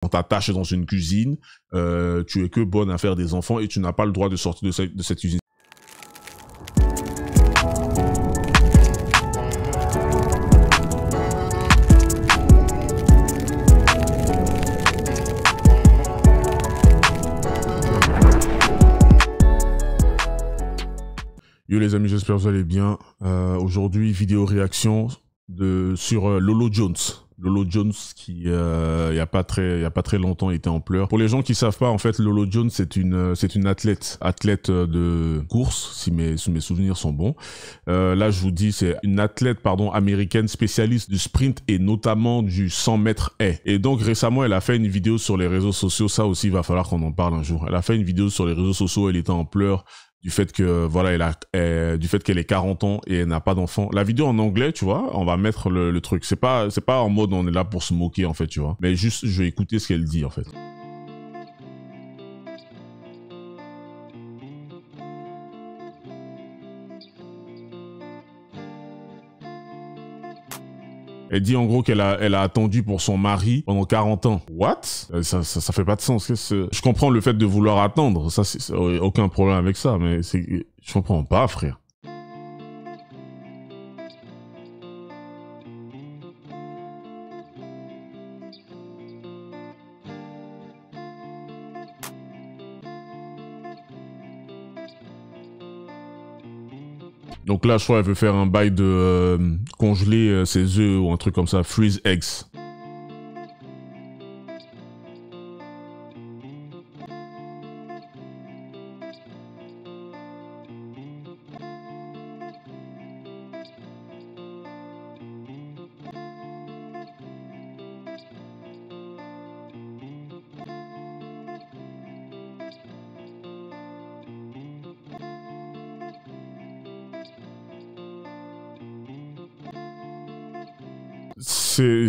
On t'attache dans une cuisine, tu es que bonne à faire des enfants et tu n'as pas le droit de sortir de cette cuisine. Yo les amis, j'espère que vous allez bien. Aujourd'hui, vidéo réaction sur Lolo Jones. Lolo Jones qui, il y a pas très longtemps, était en pleurs. Pour les gens qui savent pas, en fait, Lolo Jones, c'est une athlète de course, si mes souvenirs sont bons. Là, je vous dis, c'est une athlète, américaine spécialiste du sprint et notamment du 100 mètres haies. Et donc, récemment, elle a fait une vidéo sur les réseaux sociaux. Ça aussi, il va falloir qu'on en parle un jour. Elle a fait une vidéo sur les réseaux sociaux, elle était en pleurs. Du fait que voilà, du fait qu'elle ait 40 ans et elle n'a pas d'enfant. La vidéo en anglais, tu vois, on va mettre le truc. C'est pas en mode on est là pour se moquer en fait, tu vois. Mais juste je vais écouter ce qu'elle dit en fait. Elle dit en gros qu'elle a attendu pour son mari pendant 40 ans. What? Ça fait pas de sens. Je comprends le fait de vouloir attendre. Ça, c'est aucun problème avec ça, mais je comprends pas, frère. Donc là, je crois qu'elle veut faire un bail de congeler ses œufs ou un truc comme ça, freeze eggs.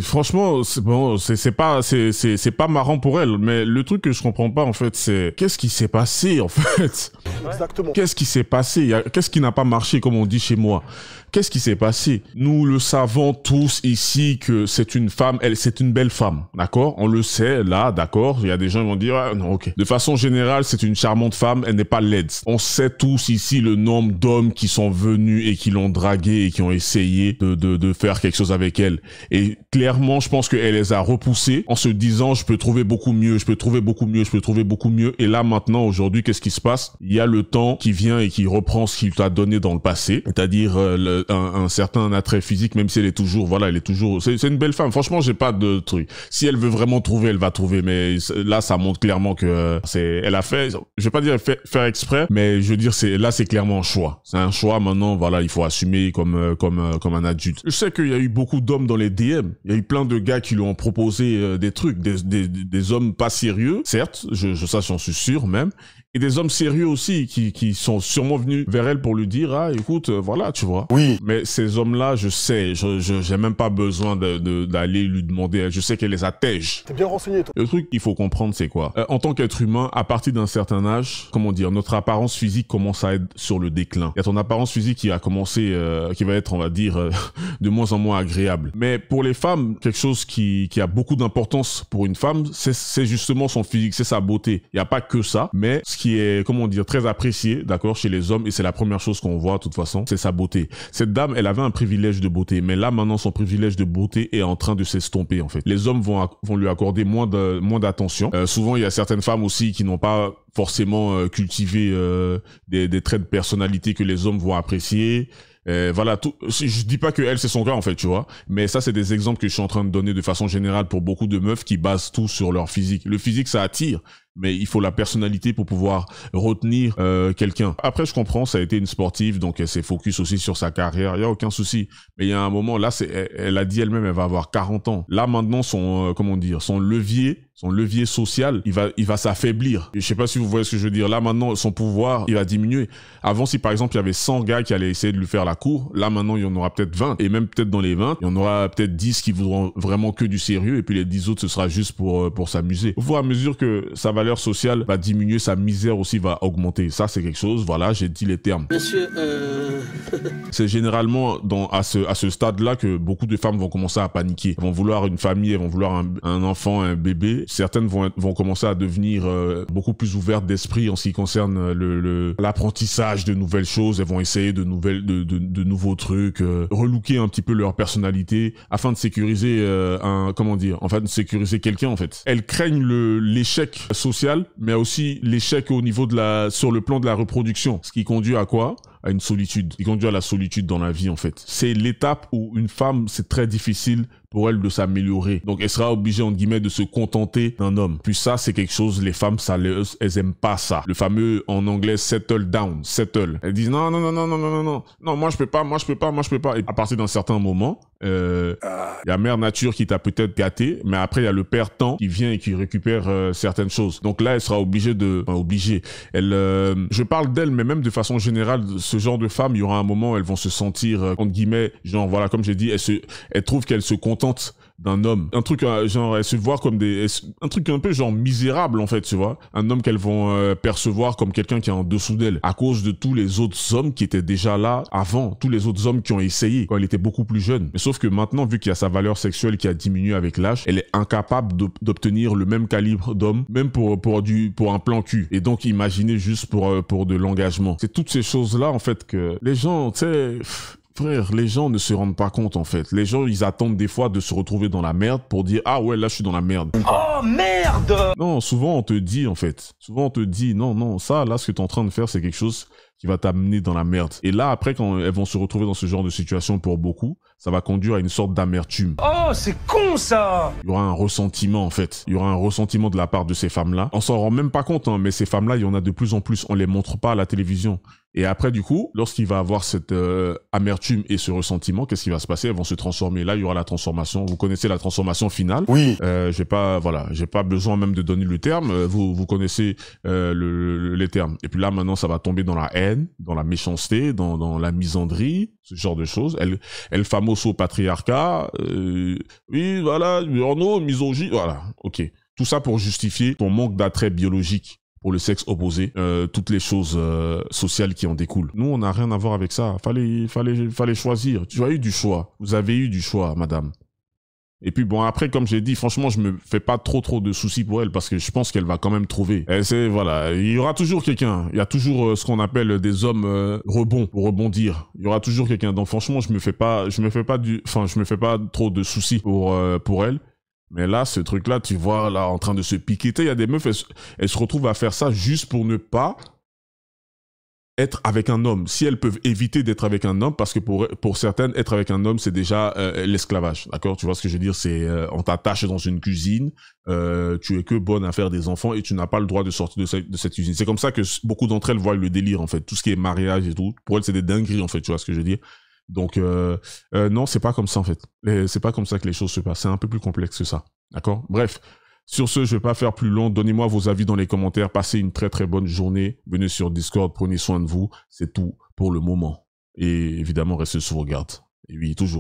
Franchement, c'est pas marrant pour elle, mais le truc que je comprends pas en fait, c'est qu'est-ce qui s'est passé en fait? Exactement. Qu'est-ce qui s'est passé? Qu'est-ce qui n'a pas marché comme on dit chez moi? Qu'est-ce qui s'est passé? Nous le savons tous ici que c'est une femme, c'est une belle femme, d'accord? On le sait, là, d'accord? Il y a des gens qui vont dire, ah, non, ok. De façon générale, c'est une charmante femme, elle n'est pas laide. On sait tous ici le nombre d'hommes qui sont venus et qui l'ont draguée et qui ont essayé de faire quelque chose avec elle. Et clairement, je pense qu'elle les a repoussés en se disant, je peux trouver beaucoup mieux, je peux trouver beaucoup mieux, je peux trouver beaucoup mieux. Et là, maintenant, aujourd'hui, qu'est-ce qui se passe? Il y a le temps qui vient et qui reprend ce qu'il t'a donné dans le passé, c'est-à-dire un certain attrait physique, même si elle est toujours, voilà, c'est une belle femme. Franchement, j'ai pas de truc. Si elle veut vraiment trouver, elle va trouver, mais là, ça montre clairement que elle a fait, je vais pas dire faire exprès, mais je veux dire, c'est clairement un choix. C'est un choix, maintenant, voilà, il faut assumer comme un adulte. Je sais qu'il y a eu beaucoup d'hommes dans les DM. Il y a eu plein de gars qui lui ont proposé des trucs, des hommes pas sérieux, certes, ça, j'en suis sûr même, et des hommes sérieux aussi qui sont sûrement venus vers elle pour lui dire, ah, écoute, voilà, tu vois. Oui. Mais ces hommes-là, je sais, j'ai même pas besoin d'aller lui demander, je sais qu'elle les attège. T'es bien renseigné, toi. Le truc qu'il faut comprendre, c'est quoi? En tant qu'être humain, à partir d'un certain âge, comment dire, notre apparence physique commence à être sur le déclin. Il y a ton apparence physique qui a commencé, qui va être, on va dire, de moins en moins agréable. Mais pour les femmes, quelque chose qui a beaucoup d'importance pour une femme, c'est justement son physique, c'est sa beauté. Il n'y a pas que ça, mais ce qui est, comment dire, très apprécié, d'accord, chez les hommes, et c'est la première chose qu'on voit, de toute façon, c'est sa beauté. Cette dame, elle avait un privilège de beauté, mais là, maintenant, son privilège de beauté est en train de s'estomper, en fait. Les hommes vont lui accorder moins d'attention. Souvent, il y a certaines femmes aussi qui n'ont pas forcément cultivé des traits de personnalité que les hommes vont apprécier. Voilà, je dis pas que elle c'est son cas en fait, tu vois, mais ça c'est des exemples que je suis en train de donner de façon générale pour beaucoup de meufs qui basent tout sur leur physique. Le physique ça attire, mais il faut la personnalité pour pouvoir retenir quelqu'un. Après je comprends, ça a été une sportive, donc elle s'est focus aussi sur sa carrière, il y a aucun souci. Mais il y a un moment là, elle a dit elle-même, elle va avoir 40 ans. Là maintenant son comment dire, son levier social, il va s'affaiblir. Je sais pas si vous voyez ce que je veux dire. Là maintenant son pouvoir, il va diminuer. Avant si par exemple il y avait 100 gars qui allaient essayer de lui faire la cour, là maintenant il y en aura peut-être 20 et même peut-être dans les 20, il y en aura peut-être 10 qui voudront vraiment que du sérieux et puis les 10 autres ce sera juste pour s'amuser. Au fur et à mesure que ça va valeur sociale va diminuer, sa misère aussi va augmenter. Ça, c'est quelque chose, voilà, j'ai dit les termes. Monsieur, C'est généralement à ce stade-là que beaucoup de femmes vont commencer à paniquer. Elles vont vouloir une famille, elles vont vouloir un enfant, un bébé. Certaines vont commencer à devenir beaucoup plus ouvertes d'esprit en ce qui concerne l'apprentissage de nouvelles choses. Elles vont essayer de nouveaux trucs, relooker un petit peu leur personnalité afin de sécuriser de sécuriser quelqu'un en fait. Elles craignent l'échec social, mais aussi l'échec au niveau sur le plan de la reproduction. Ce qui conduit à quoi? À une solitude. Il conduit à la solitude dans la vie, en fait. C'est l'étape où une femme, c'est très difficile pour elle de s'améliorer. Donc, elle sera obligée, entre guillemets, de se contenter d'un homme. Puis ça, c'est quelque chose, les femmes, elles aiment pas ça. Le fameux, en anglais, settle down, settle. Elles disent non, moi je peux pas. Et à partir d'un certain moment, il y a Mère Nature qui t'a peut-être gâté, mais après, il y a le Père Temps qui vient et qui récupère certaines choses. Donc là, elle sera obligée je parle d'elle, mais même de façon générale, ce genre de femmes, il y aura un moment où elles vont se sentir, entre guillemets, genre, voilà, comme j'ai dit, elles trouvent qu'elles se contentent d'un homme. Un truc, genre, elles se voient comme un truc un peu genre misérable, en fait, tu vois. Un homme qu'elles vont percevoir comme quelqu'un qui est en dessous d'elle, à cause de tous les autres hommes qui étaient déjà là avant, tous les autres hommes qui ont essayé quand elle était beaucoup plus jeune. Mais sauf que maintenant, vu qu'il y a sa valeur sexuelle qui a diminué avec l'âge, elle est incapable d'obtenir le même calibre d'homme, même pour un plan cul. Et donc, imaginez juste pour de l'engagement. C'est toutes ces choses-là, en fait, que les gens, tu sais... Frère, les gens ne se rendent pas compte en fait. Les gens, ils attendent des fois de se retrouver dans la merde pour dire « Ah ouais, là je suis dans la merde. » Oh merde! Non, souvent on te dit en fait. Souvent on te dit « Non, ça, là, ce que tu es en train de faire, c'est quelque chose qui va t'amener dans la merde. » Et là, après, quand elles vont se retrouver dans ce genre de situation pour beaucoup, ça va conduire à une sorte d'amertume. Oh, c'est con ça! Il y aura un ressentiment en fait. Il y aura un ressentiment de la part de ces femmes-là. On s'en rend même pas compte, hein, mais ces femmes-là, il y en a de plus en plus. On les montre pas à la télévision. Et après, du coup, lorsqu'il va avoir cette amertume et ce ressentiment, qu'est-ce qui va se passer? Elles vont se transformer. Là, il y aura la transformation. Vous connaissez la transformation finale. Oui. J'ai pas besoin même de donner le terme. Vous connaissez les termes. Et puis là, maintenant, ça va tomber dans la haine, dans la méchanceté, dans la misandrie, ce genre de choses. El famoso patriarcat. Oui, voilà, misogynie, voilà. Ok. Tout ça pour justifier ton manque d'attrait biologique pour le sexe opposé, toutes les choses sociales qui en découlent. Nous, on n'a rien à voir avec ça. Fallait choisir. Tu as eu du choix. Vous avez eu du choix, madame. Et puis bon, après, comme j'ai dit, franchement, je me fais pas trop de soucis pour elle parce que je pense qu'elle va quand même trouver. Voilà, il y aura toujours quelqu'un. Il y a toujours ce qu'on appelle des hommes pour rebondir. Il y aura toujours quelqu'un. Donc franchement, je me fais pas trop de soucis pour elle. Mais là, ce truc-là, tu vois, là, en train de se piquer. Il y a des meufs, elles se retrouvent à faire ça juste pour ne pas être avec un homme. Si elles peuvent éviter d'être avec un homme, parce que pour certaines, être avec un homme, c'est déjà l'esclavage. D'accord? Tu vois ce que je veux dire? C'est on t'attache dans une cuisine, tu es que bonne à faire des enfants et tu n'as pas le droit de sortir de cette cuisine. C'est comme ça que beaucoup d'entre elles voient le délire, en fait. Tout ce qui est mariage et tout, pour elles, c'est des dingueries, en fait. Tu vois ce que je veux dire? Donc, non, c'est pas comme ça, en fait. C'est pas comme ça que les choses se passent. C'est un peu plus complexe que ça. D'accord? Bref. Sur ce, je vais pas faire plus long. Donnez-moi vos avis dans les commentaires. Passez une très bonne journée. Venez sur Discord. Prenez soin de vous. C'est tout pour le moment. Et évidemment, restez sur vos gardes. Et oui, toujours.